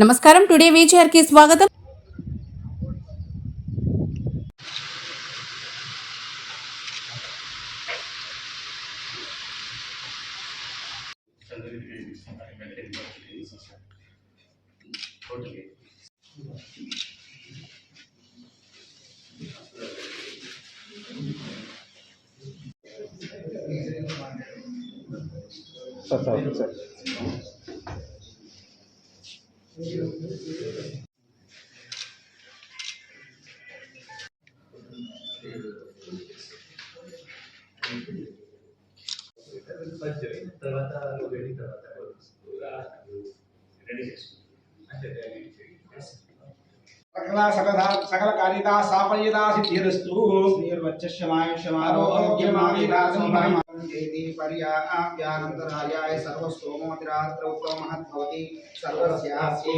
నమస్కారం. Today feature కి స్వాగతం. సార్ తర్వాత వెడ్డింగ్ తర్వాత సకల కార్యదా సాఫల్యదా సిద్ధిరస్తు నిర్వచ్చమాయుష్యమారోగ్యమావిరాజంభరమేతి పర్యాప్యానంతరాయాయ సర్వస్తోమోతిరాత్రౌతో మహద్భవతి సర్వస్యాస్తి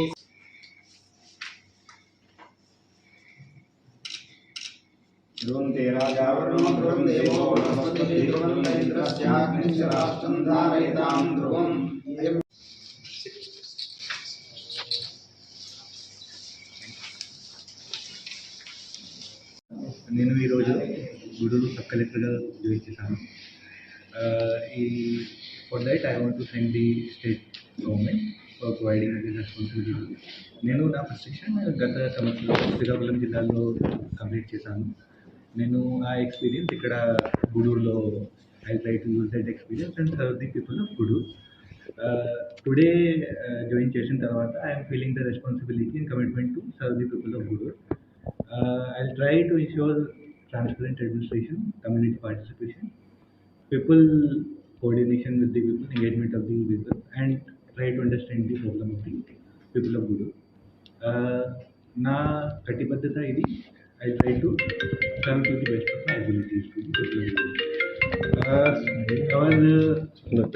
ధ్రువంతే రాజా వరుణో ధ్రువం దేవో బృహస్పతిః ధ్రువం ఇంద్రస్యాగ్నిశ్చ రాష్ట్రం ధారయతాం ధ్రువం. నేను ఈరోజు గూడూరు సబ్ కలెక్టర్గా జాయిన్ చేశాను. ఈ for that I want to thank the state government for providing this responsibility. నేను నా ప్రొఫెషన్ గత సంవత్సరం శ్రీకాకుళం జిల్లాలో కంప్లీట్ చేశాను. నేను ఆ ఎక్స్పీరియన్స్ ఇక్కడ గూడూరులో I try to use that experience and serve the people of Gudur. Today join చేసిన తర్వాత I'm feeling the responsibility and commitment to serve the people of Gudur. I'll try to ensure transparent administration, community participation, people coordination with the people, engagement of the people, and try to understand the problem of the people of Guru. Na Katibadhata idi, I'll try to come to the best of my abilities to the people of Guru. Our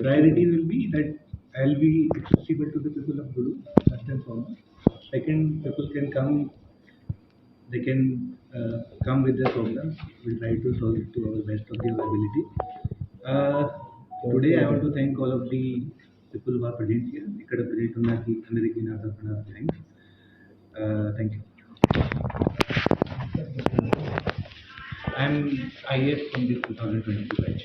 priority will be that I'll be accessible to the people of Guru, first and foremost. Second, people can come. They can come with their problems. We'll try to solve it to our best of our ability. Today, I want to thank all of the people who are present here. Ikkada present unnaki andariki na tarafuna thanks. Thank you. I am IAS from this 2022 batch.